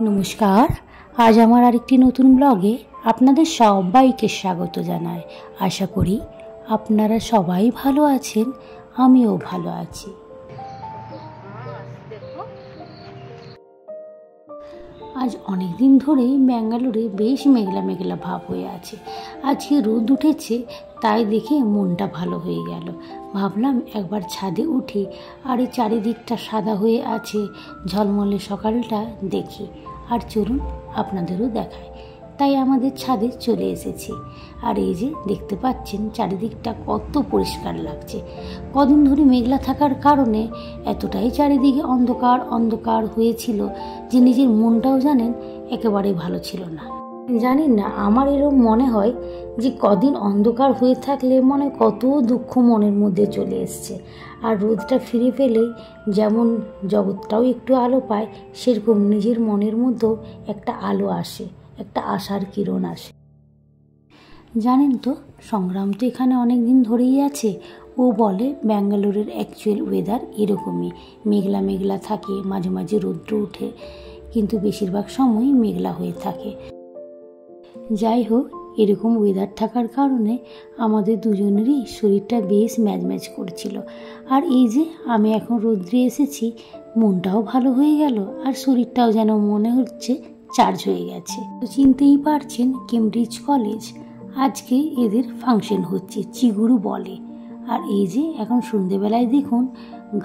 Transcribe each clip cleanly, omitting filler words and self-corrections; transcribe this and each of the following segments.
নমস্কার। আজ আমার আরেকটি নতুন ব্লগে আপনাদের সবাইকে স্বাগত জানাই। আশা করি আপনারা সবাই ভালো আছেন, আমিও ভালো আছি। আজ অনেক দিন ধরেই ব্যাঙ্গালোরে বেশ মেঘলা মেঘলা ভাব হয়ে আছে। আজকে রোদ উঠেছে, তাই দেখে মনটা ভালো হয়ে গেল। ভাবলাম একবার ছাদে উঠে আর এই চারিদিকটা সাদা হয়ে আছে ঝলমলে সকালটা দেখি, আর চলুন আপনাদেরও দেখায়। তাই আমাদের ছাদে চলে এসেছি। আর এই যে দেখতে পাচ্ছেন চারিদিকটা কত পরিষ্কার লাগছে। কদিন ধরে মেঘলা থাকার কারণে এতটাই চারিদিকে অন্ধকার অন্ধকার হয়েছিল যে নিজের মনটাও জানেন একেবারে ভালো ছিল না। জানেন না, আমার এরকম মনে হয় যে কদিন অন্ধকার হয়ে থাকলে মনে কত দুঃখ মনের মধ্যে চলে এসছে। আর রোদটা ফিরে পেলেই যেমন জগৎটাও একটু আলো পায়, সেরকম নিজের মনের মধ্যেও একটা আলো আসে, একটা আশার কিরণ আসে। জানেন তো, সংগ্রাম তো এখানে অনেক দিন ধরেই আছে। ও বলে ব্যাঙ্গালোরের অ্যাকচুয়াল ওয়েদার এরকমই, মেঘলা মেঘলা থাকে, মাঝে মাঝে রৌদ্র ওঠে, কিন্তু বেশিরভাগ সময়ই মেঘলা হয়ে থাকে। যাই হোক, এরকম ওয়েদার থাকার কারণে আমাদের দুজনেরই শরীরটা বেশ ম্যাজম্যাজ করছিল। আর এই যে আমি এখন রৌদ্রে এসেছি, মনটাও ভালো হয়ে গেল আর শরীরটাও যেন মনে হচ্ছে চার্জ হয়ে গেছে। তো চিনতেই পারছেন, কেমব্রিজ কলেজ আজকে এদের ফাংশন হচ্ছে, চিগুরু বলে। আর এই যে এখন সন্ধেবেলায় দেখুন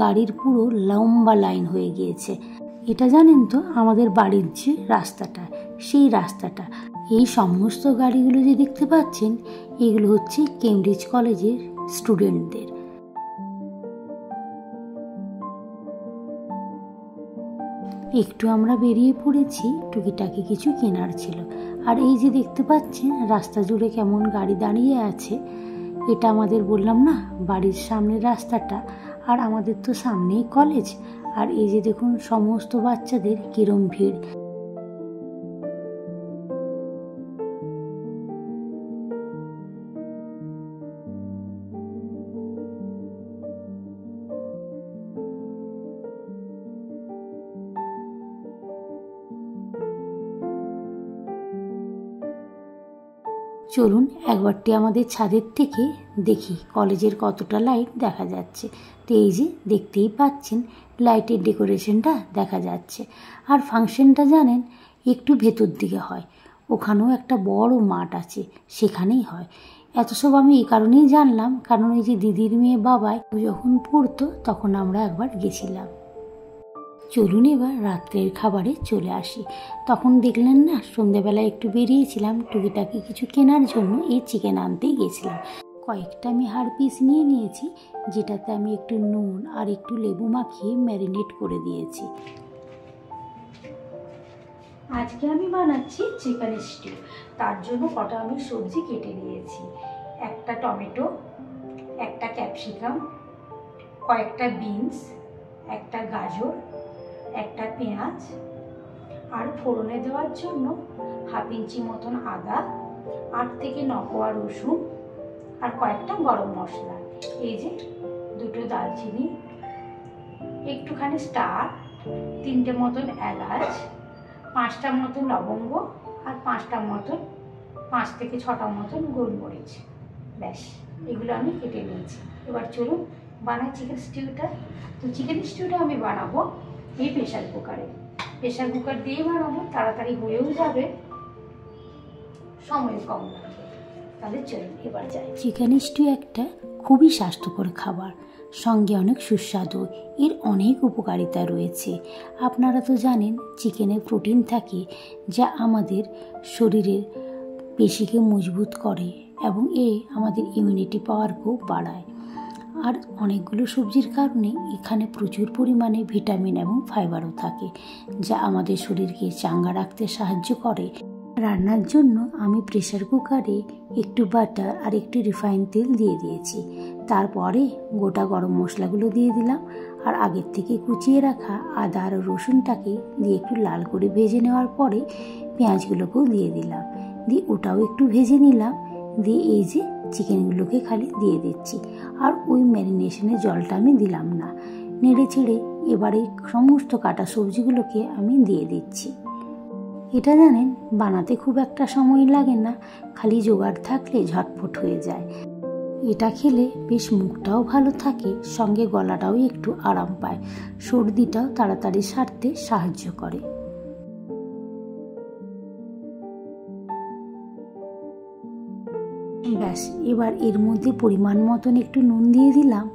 গাড়ির পুরো লম্বা লাইন হয়ে গিয়েছে। এটা জানেন তো, আমাদের বাড়ির যে রাস্তাটা, সেই রাস্তাটা, এই সমস্ত গাড়িগুলো যে দেখতে পাচ্ছেন এগুলো হচ্ছে কেমব্রিজ কলেজের স্টুডেন্টদের। একটু আমরা বেরিয়ে পড়েছি, টুকিটাকি কিছু কেনার ছিল। আর এই যে দেখতে পাচ্ছেন রাস্তা জুড়ে কেমন গাড়ি দাঁড়িয়ে আছে, এটা আমাদের বললাম না বাড়ির সামনের রাস্তাটা, আর আমাদের তো সামনেই কলেজ। আর এই যে দেখুন সমস্ত বাচ্চাদের কিরম ভিড়। চলুন একবারটি আমাদের ছাদের থেকে দেখি কলেজের কতটা লাইট দেখা যাচ্ছে। তো এই যে দেখতেই পাচ্ছেন লাইটের ডেকোরেশনটা দেখা যাচ্ছে। আর ফাংশনটা জানেন একটু ভেতর দিকে হয়, ওখানেও একটা বড় মাঠ আছে, সেখানেই হয়। এত সব আমি এই কারণেই জানলাম, কারণ এই যে দিদির মেয়ে বাবাই যখন পড়তো তখন আমরা একবার গেছিলাম। চলুন এবার রাত্রের খাবারে চলে আসি। তখন দেখলেন না সন্ধেবেলায় একটু বেরিয়েছিলাম টুকিটাকি কিছু কেনার জন্য, এই চিকেন আনতেই গেছিলাম। কয়েকটা আমি হাড় পিস নিয়ে নিয়েছি, যেটাতে আমি একটু নুন আর একটু লেবু মাখিয়ে ম্যারিনেট করে দিয়েছি। আজকে আমি বানাচ্ছি চিকেন স্টিউ। তার জন্য কটা আমি সবজি কেটে নিয়েছি, একটা টমেটো, একটা ক্যাপসিকাম, কয়েকটা বিনস, একটা গাজর, একটা পেঁয়াজ, আর ফোড়নে দেওয়ার জন্য 1/2 ইঞ্চি মতন আদা, 8 থেকে 9 কোয়া রসুন, আর কয়েকটা গরম মশলা। এই যে 2টো দালচিনি, একটুখানি স্টার, 3টে মতন এলাচ, 5টা মতন লবঙ্গ, আর 5 থেকে 6টা মতন গোলমরিচ। ব্যাস, এগুলো আমি কেটে নিয়েছি। এবার চলুন বানাই চিকেন স্টিউটা। তো চিকেন স্টিউটা আমি বানাবো এই প্রেশার কুকারে। প্রেশার কুকার দিয়ে বানাবো, তাড়াতাড়ি হয়েও যাবে, সময় কম লাগবে। তাহলে চলুন এবার যাই। চিকেন স্টিউ একটা খুবই স্বাস্থ্যকর খাবার, সঙ্গে অনেক সুস্বাদু। এর অনেক উপকারিতা রয়েছে। আপনারা তো জানেন চিকেনে প্রোটিন থাকে, যা আমাদের শরীরের পেশিকে মজবুত করে এবং আমাদের ইমিউনিটি পাওয়ারকেও বাড়ায়। আর অনেকগুলো সবজির কারণে এখানে প্রচুর পরিমাণে ভিটামিন এবং ফাইবারও থাকে, যা আমাদের শরীরকে চাঙ্গা রাখতে সাহায্য করে। রান্নার জন্য আমি প্রেসার কুকারে একটু বাটার আর একটু রিফাইন তেল দিয়ে দিয়েছি। তারপরে গোটা গরম মশলাগুলো দিয়ে দিলাম, আর আগের থেকে কুচিয়ে রাখা আদা আর রসুনটাকে দিয়ে একটু লাল করে ভেজে নেওয়ার পরে পেঁয়াজগুলোকেও দিয়ে দিলাম, দিয়ে ওটাও একটু ভেজে নিলাম। দিয়ে এই যে চিকেনগুলোকে খালি দিয়ে দিচ্ছি, আর ওই ম্যারিনেশনের জলটা আমি দিলাম না। নেড়ে ছেড়ে এবারে সমস্ত কাটা সবজিগুলোকে আমি দিয়ে দিচ্ছি। এটা জানেন বানাতে খুব একটা সময় লাগে না, খালি জোগাড় থাকলে ঝটপট হয়ে যায়। এটা খেলে বেশ মুখটাও ভালো থাকে, সঙ্গে গলাটাও একটু আরাম পায়, সর্দিটাও তাড়াতাড়ি সারতে সাহায্য করে। ব্যাস, এবার এর মধ্যে পরিমাণ মতন একটু নুন দিয়ে দিলাম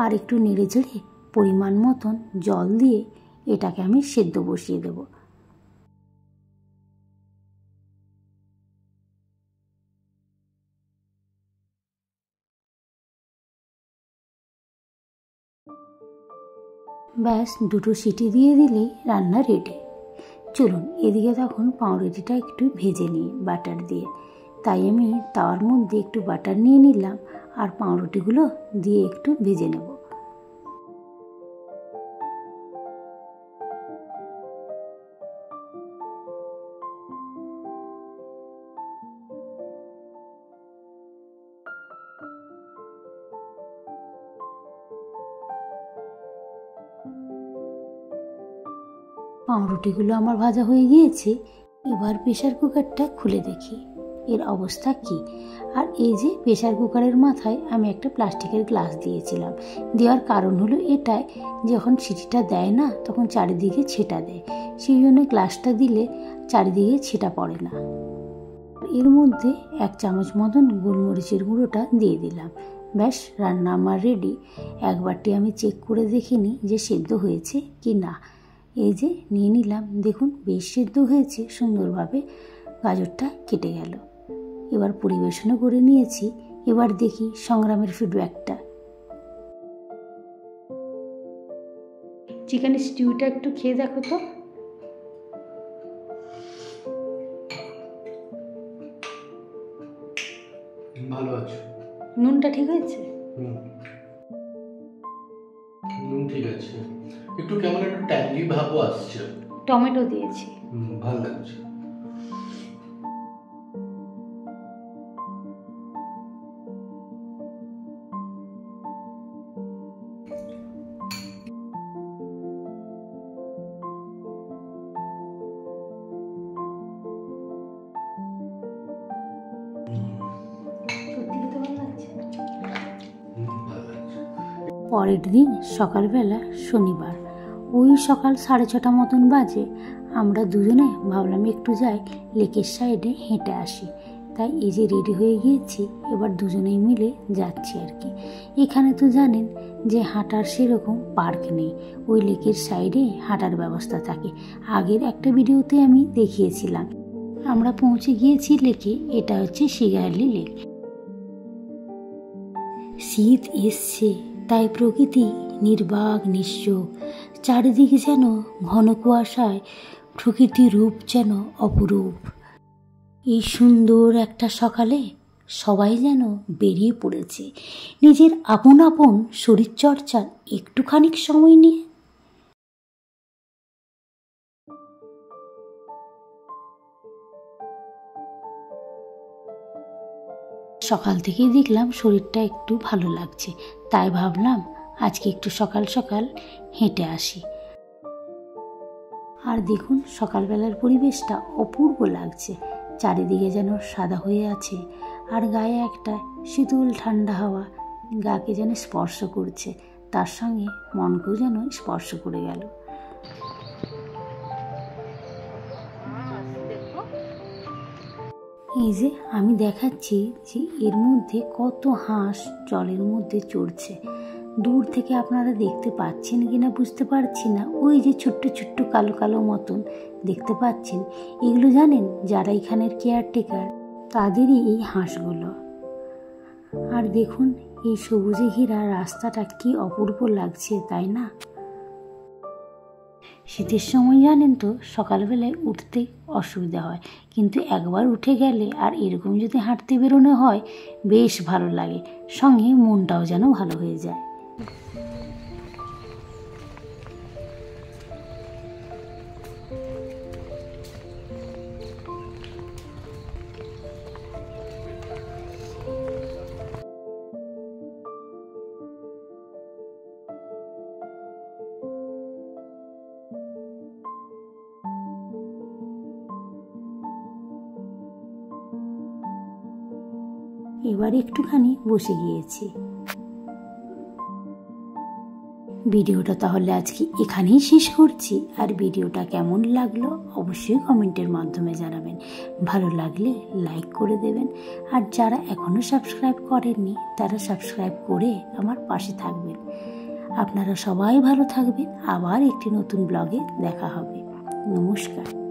আর একটু নেড়ে চেড়ে পরিমাণ মতন জল দিয়ে এটাকে আমি সেদ্ধ বসিয়ে দেব। ব্যাস, দুটো সিটি দিয়ে দিলেই রান্না রেডি। চলুন এদিকে তখন পাউরুটিটা একটু ভেজে নিই বাটার দিয়ে। তাই আমি তাওয়ার মধ্যে একটু বাটার নিয়ে নিলাম আর পাউরুটিগুলো দিয়ে একটু ভেজে নেব। পাউরুটিগুলো আমার ভাজা হয়ে গিয়েছে। এবার প্রেশার কুকারটা খুলে দেখি এর অবস্থা কি। আর এই যে প্রেশার কুকারের মাথায় আমি একটা প্লাস্টিকের গ্লাস দিয়েছিলাম। দেওয়ার কারণ হলো এটাই, যখন সিটিটা দেয় না তখন চারিদিকে ছেটা দেয়, সেই জন্য গ্লাসটা দিলে চারিদিকে ছেটা পড়ে না। এর মধ্যে 1 চামচ মতন গোলমরিচের গুঁড়োটা দিয়ে দিলাম। ব্যাস, রান্না আমার রেডি। একবারটি আমি চেক করে দেখে নিই যে সেদ্ধ হয়েছে কি না। এই যে নিয়ে নিলাম, দেখুন বেশ সেদ্ধ হয়েছে সুন্দরভাবে, গাজরটা কেটে গেল। এবার পরিবেশনও করে নিয়েছি। এবার দেখি সংগ্রামের ফিডব্যাকটা। চিকেন স্টিউটা একটু খেয়ে দেখো তো। ভালো আছে। নুনটা ঠিক হয়েছে? নুন ঠিক আছে, একটু কেমন একটা ট্যাঙ্গি ভাবও আসছে। টমেটো দিয়েছি। ভালো লাগছে। পরের দিন সকালবেলা শনিবার, ওই সকাল 6:30 মতন বাজে। আমরা দুজনে ভাবলাম একটু যাই লেকের সাইডে হেঁটে আসি। তাই এই যে রেডি হয়ে গিয়েছি, এবার দুজনেই মিলে যাচ্ছি আর কি। এখানে তো জানেন যে হাঁটার সেরকম পার্ক নেই, ওই লেকের সাইডে হাঁটার ব্যবস্থা থাকে। আগের একটা ভিডিওতে আমি দেখিয়েছিলাম। আমরা পৌঁছে গিয়েছি লেকে, এটা হচ্ছে শিগারলি লেক। শীত এসছে, তাই প্রকৃতি নির্বাক নিশ্চুপ, চারিদিকে যেন ঘন কুয়াশায় প্রকৃতির রূপ যেন অপরূপ। এই সুন্দর একটা সকালে সবাই যেন বেরিয়ে পড়েছে নিজের আপন আপন শরীরচর্চার একটুখানি সময় নিয়ে। সকাল থেকেই দেখলাম শরীরটা একটু ভালো লাগছে, তাই ভাবলাম আজকে একটু সকাল সকাল হেঁটে আসি। আর দেখুন সকালবেলার পরিবেশটা অপূর্ব লাগছে, চারিদিকে যেন সাদা হয়ে আছে আর গায়ে একটা শীতল ঠান্ডা হাওয়া গাকে যেন স্পর্শ করছে, তার সঙ্গে মনকেও যেন স্পর্শ করে গেল। এই যে আমি দেখাচ্ছি যে এর মধ্যে কত হাঁস জলের মধ্যে চড়ছে। দূর থেকে আপনারা দেখতে পাচ্ছেন কিনা বুঝতে পারছি না, ওই যে ছোট্ট ছোট্ট কালো কালো মতন দেখতে পাচ্ছেন, এগুলো জানেন যারা এখানের কেয়ারটেকার তাদেরই এই হাঁসগুলো। আর দেখুন এই সবুজে ঘেরা রাস্তাটা কি অপূর্ব লাগছে, তাই না? শীতের সময় জানেন তো সকালবেলায় উঠতে অসুবিধা হয়, কিন্তু একবার উঠে গেলে আর এরকম যদি হাঁটতে বেরোনো হয় বেশ ভালো লাগে, সঙ্গে মনটাও যেন ভালো হয়ে যায়। এবার একটুখানি বসে গিয়েছি। ভিডিওটা তাহলে আজকে এখানেই শেষ করছি। আর ভিডিওটা কেমন লাগলো অবশ্যই কমেন্টের মাধ্যমে জানাবেন। ভালো লাগলে লাইক করে দেবেন। আর যারা এখনও সাবস্ক্রাইব করেননি তারা সাবস্ক্রাইব করে আমার পাশে থাকবেন। আপনারা সবাই ভালো থাকবেন। আবার একটি নতুন ব্লগে দেখা হবে। নমস্কার।